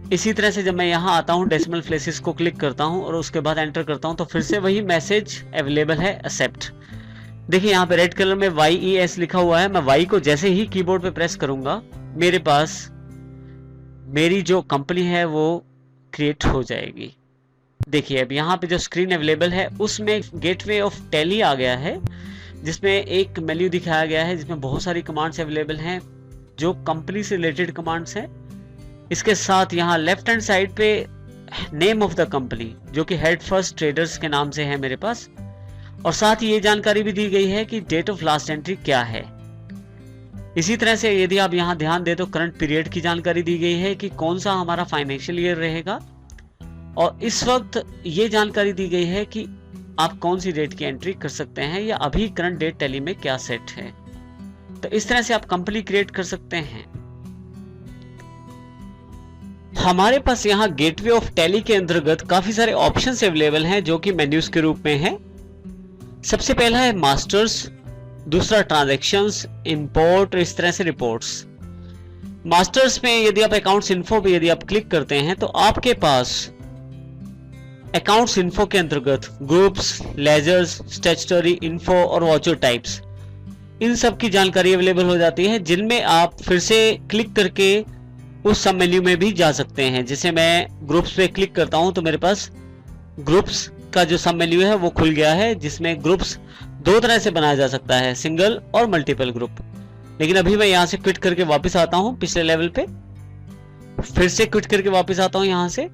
इसी तरह से जब मैं यहाँ आता हूँ डेसिमल प्लेसेस को क्लिक करता हूँ और उसके बाद एंटर करता हूँ तो फिर से वही मैसेज अवेलेबल है एक्सेप्ट। देखिए यहाँ पे रेड कलर में YES लिखा हुआ है। मैं Y को जैसे ही कीबोर्ड पे प्रेस करूंगा मेरे पास मेरी जो कंपनी है वो क्रिएट हो जाएगी। देखिए अब यहाँ पे जो स्क्रीन अवेलेबल है उसमें गेटवे ऑफ टैली आ गया है, जिसमें एक मेन्यू दिखाया गया है जिसमें बहुत सारी कमांड्स अवेलेबल हैं जो कंपनी से रिलेटेड कमांड्स हैं। इसके साथ यहाँ लेफ्ट हैंड साइड पे नेम ऑफ द कंपनी जो कि हेड फर्स्ट ट्रेडर्स के नाम से है मेरे पास, और साथ ही ये जानकारी भी दी गई है कि डेट ऑफ लास्ट एंट्री क्या है। इसी तरह से यदि आप यहाँ ध्यान दें तो करंट पीरियड की जानकारी दी गई है कि कौन सा हमारा फाइनेंशियल ईयर रहेगा, और इस वक्त ये जानकारी दी गई है कि आप कौन सी डेट की एंट्री कर सकते हैं या अभी करंट डेट टैली में क्या सेट है। तो इस तरह से आप कंपनी क्रिएट कर सकते हैं। हमारे पास यहाँ गेटवे ऑफ टैली के अंतर्गत काफी सारे ऑप्शंस अवेलेबल हैं जो कि मेन्यूज के रूप में हैं। सबसे पहला है मास्टर्स, दूसरा ट्रांजैक्शंस, इंपोर्ट और इस तरह से रिपोर्ट्स। मास्टर्स में यदि आप अकाउंट्स इन्फो पे यदि आप क्लिक करते हैं तो आपके पास अकाउंट्स इन्फो के अंतर्गत ग्रुप्स, लेजर्स, स्टैट्यूटरी इन्फो और वाउचर टाइप्स, इन सब की जानकारी अवेलेबल हो जाती है, जिनमें आप फिर से क्लिक करके उस सब मेन्यू में भी जा सकते हैं। जैसे मैं ग्रुप्स पे क्लिक करता हूं तो मेरे पास ग्रुप्स का जो सब मेन्यू है वो खुल गया है, जिसमें ग्रुप्स दो तरह से बनाया जा सकता है, सिंगल और मल्टीपल ग्रुप। लेकिन अभी मैं यहां से क्विट करके वापस आता हूं पिछले लेवल पे, फिर से क्विट करके वापस आता हूं यहां से।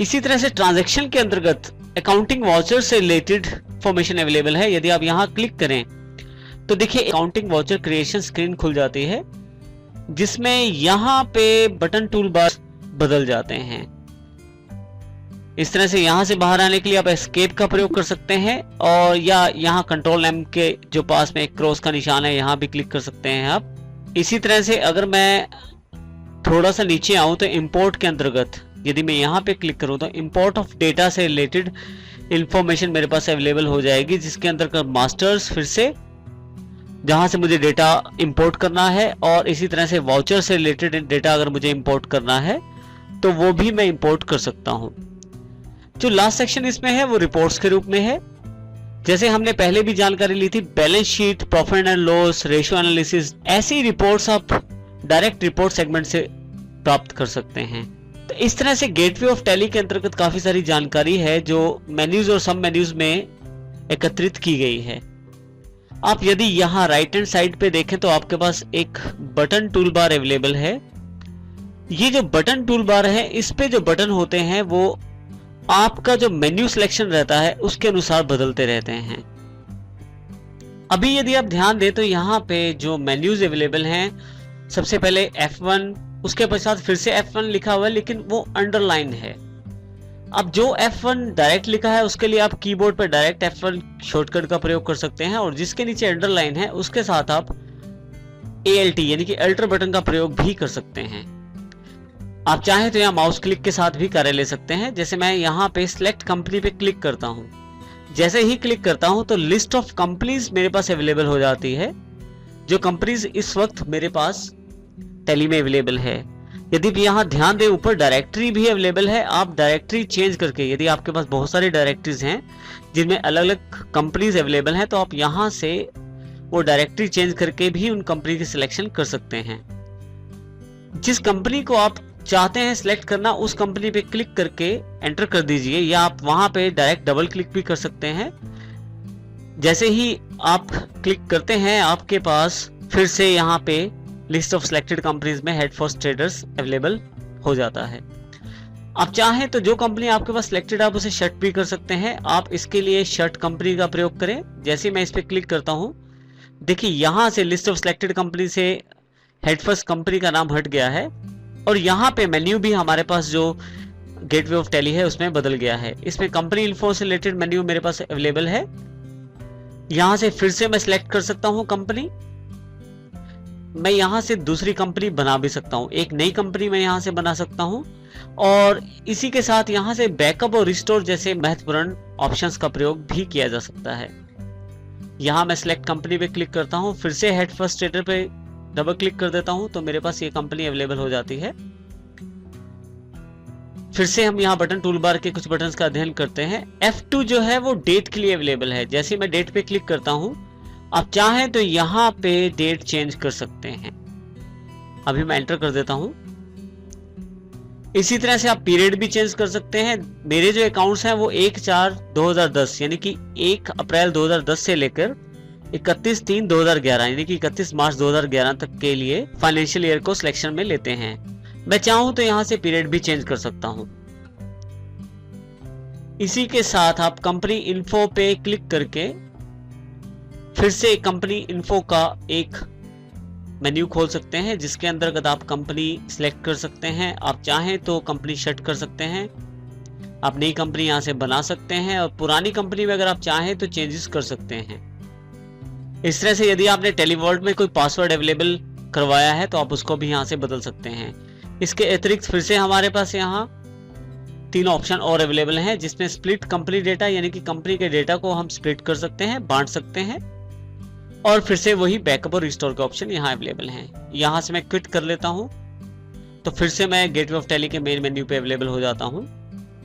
इसी तरह से ट्रांजैक्शन के अंतर्गत अकाउंटिंग वाउचर से रिलेटेड इंफॉर्मेशन अवेलेबल है। यदि आप यहां क्लिक करें तो देखिए अकाउंटिंग वाउचर क्रिएशन स्क्रीन खुल जाती है, जिसमें यहां पे बटन टूल बार बदल जाते हैं। इस तरह से यहां से बाहर आने के लिए आप एस्केप का प्रयोग कर सकते हैं, और या यहां कंट्रोल एम के जो पास में एक क्रॉस का निशान है यहां भी क्लिक कर सकते हैं आप। इसी तरह से अगर मैं थोड़ा सा नीचे आऊं तो इंपोर्ट के अंतर्गत यदि मैं यहां पे क्लिक करूं तो इंपोर्ट ऑफ डेटा से रिलेटेड इंफॉर्मेशन मेरे पास अवेलेबल हो जाएगी, जिसके अंदर मास्टर्स फिर से जहां से मुझे डेटा इंपोर्ट करना है, और इसी तरह से वाउचर से रिलेटेड डेटा अगर मुझे इंपोर्ट करना है तो वो भी मैं इंपोर्ट कर सकता हूं। जो लास्ट सेक्शन इसमें है वो रिपोर्ट्स के रूप में है। जैसे हमने पहले भी जानकारी ली थी, balance sheet, profit and loss, ratio analysis, ऐसी रिपोर्ट्स आप डायरेक्ट रिपोर्ट सेगमेंट से प्राप्त कर सकते हैं। तो इस तरह से गेटवे ऑफ टैली के अंतर्गत काफी सारी जानकारी है जो मेन्यूज और सब मेन्यूज में एकत्रित की गई है। आप यदि यहाँ राइट हैंड साइड पे देखें तो आपके पास एक बटन टूल बार अवेलेबल है। ये जो बटन टूल बार है, इस पे जो बटन होते हैं वो आपका जो मेन्यू सिलेक्शन रहता है उसके अनुसार बदलते रहते हैं। अभी यदि आप ध्यान दें तो यहाँ पे जो मेन्यूज अवेलेबल हैं, सबसे पहले F1, उसके पश्चात फिर से F1 लिखा हुआ है लेकिन वो अंडरलाइन है। अब जो F1 डायरेक्ट लिखा है उसके लिए आप कीबोर्ड पर डायरेक्ट F1 शॉर्टकट का प्रयोग कर सकते हैं, और जिसके नीचे अंडरलाइन है उसके साथ आप ALT यानी कि अल्टर बटन का प्रयोग भी कर सकते हैं। आप चाहें तो यहाँ माउस क्लिक के साथ भी कार्य ले सकते हैं। जैसे मैं यहाँ पे सिलेक्ट कंपनी पे क्लिक करता हूँ, जैसे ही क्लिक करता हूँ तो लिस्ट ऑफ कंपनीज मेरे पास अवेलेबल हो जाती है, जो कंपनीज इस वक्त मेरे पास टैली में अवेलेबल है। यदि भी यहाँ ध्यान दें ऊपर डायरेक्टरी भी अवेलेबल है। आप डायरेक्टरी चेंज करके, यदि आपके पास बहुत सारी डायरेक्टरीज हैं जिनमें अलग अलग कंपनीज अवेलेबल हैं, तो आप यहाँ से वो डायरेक्टरी चेंज करके भी उन कंपनी की सिलेक्शन कर सकते हैं। जिस कंपनी को आप चाहते हैं सिलेक्ट करना उस कंपनी पे क्लिक करके एंटर कर दीजिए, या आप वहां पे डायरेक्ट डबल क्लिक भी कर सकते हैं। जैसे ही आप क्लिक करते हैं आपके पास फिर से यहाँ पे लिस्ट ऑफ सिलेक्टेड कंपनीज में हेड फर्स्ट ट्रेडर्स अवेलेबल हो जाता है। आप चाहें तो जो कंपनी आपके पास सिलेक्टेड आप उसे शट भी कर सकते हैं। आप इसके लिए शट कंपनी का प्रयोग करें। जैसे मैं इस पे क्लिक करता हूं, देखिए यहां से लिस्ट ऑफ सिलेक्टेड कंपनी से हेड फर्स्ट कंपनी का नाम हट गया है, और यहाँ पे मेन्यू भी हमारे पास जो गेटवे ऑफ टैली है उसमें बदल गया है। इसमें कंपनी इन्फो से रिलेटेड मेन्यू मेरे पास अवेलेबल है। यहां से फिर से मैं सिलेक्ट कर सकता हूं कंपनी। मैं यहां से दूसरी कंपनी बना भी सकता हूं, एक नई कंपनी मैं यहां से बना सकता हूं, और इसी के साथ यहां से बैकअप और रिस्टोर जैसे महत्वपूर्ण ऑप्शंस का प्रयोग भी किया जा सकता है। यहां मैं सिलेक्ट कंपनी पे क्लिक करता हूं, फिर से हेड फर्स्ट ट्रेडर पे डबल क्लिक कर देता हूं तो मेरे पास ये कंपनी अवेलेबल हो जाती है। फिर से हम यहाँ बटन टूल बार के कुछ बटन्स का अध्ययन करते हैं। F2 जो है वो डेट के लिए अवेलेबल है। जैसे मैं डेट पे क्लिक करता हूँ, आप चाहें तो यहाँ पे डेट चेंज कर सकते हैं। अभी मैं एंटर कर देता हूँ। इसी तरह से आप पीरियड भी चेंज कर सकते हैं। मेरे जो अकाउंट्स हैं वो 1/4/2010 यानी कि 1 अप्रैल 2010 से लेकर 31/3/2011 यानी कि 31 मार्च 2011 तक के लिए फाइनेंशियल ईयर को सिलेक्शन में लेते हैं। मैं चाहूं तो यहां से पीरियड भी चेंज कर सकता हूं। इसी के साथ आप कंपनी इन्फो पे क्लिक करके फिर से कंपनी इन्फो का एक मेन्यू खोल सकते हैं, जिसके अंतर्गत आप कंपनी सिलेक्ट कर सकते हैं। आप चाहें तो कंपनी शट कर सकते हैं, आप नई कंपनी यहां से बना सकते हैं, और पुरानी कंपनी में अगर आप चाहें तो चेंजेस कर सकते हैं। इस तरह से यदि आपने टेलीवर्ल्ड में कोई पासवर्ड अवेलेबल करवाया है तो आप उसको भी यहां से बदल सकते हैं। इसके अतिरिक्त फिर से हमारे पास यहाँ 3 ऑप्शन और अवेलेबल हैं, जिसमें स्प्लिट कंपनी डेटा यानी कि कंपनी के डेटा को हम स्प्लिट कर सकते हैं, बांट सकते हैं, और फिर से वही बैकअप और रिस्टोर के ऑप्शन यहाँ अवेलेबल हैं। यहाँ से मैं क्विट कर लेता हूँ तो फिर से मैं गेटवे ऑफ टैली के मेन मेन्यू पे अवेलेबल हो जाता हूँ।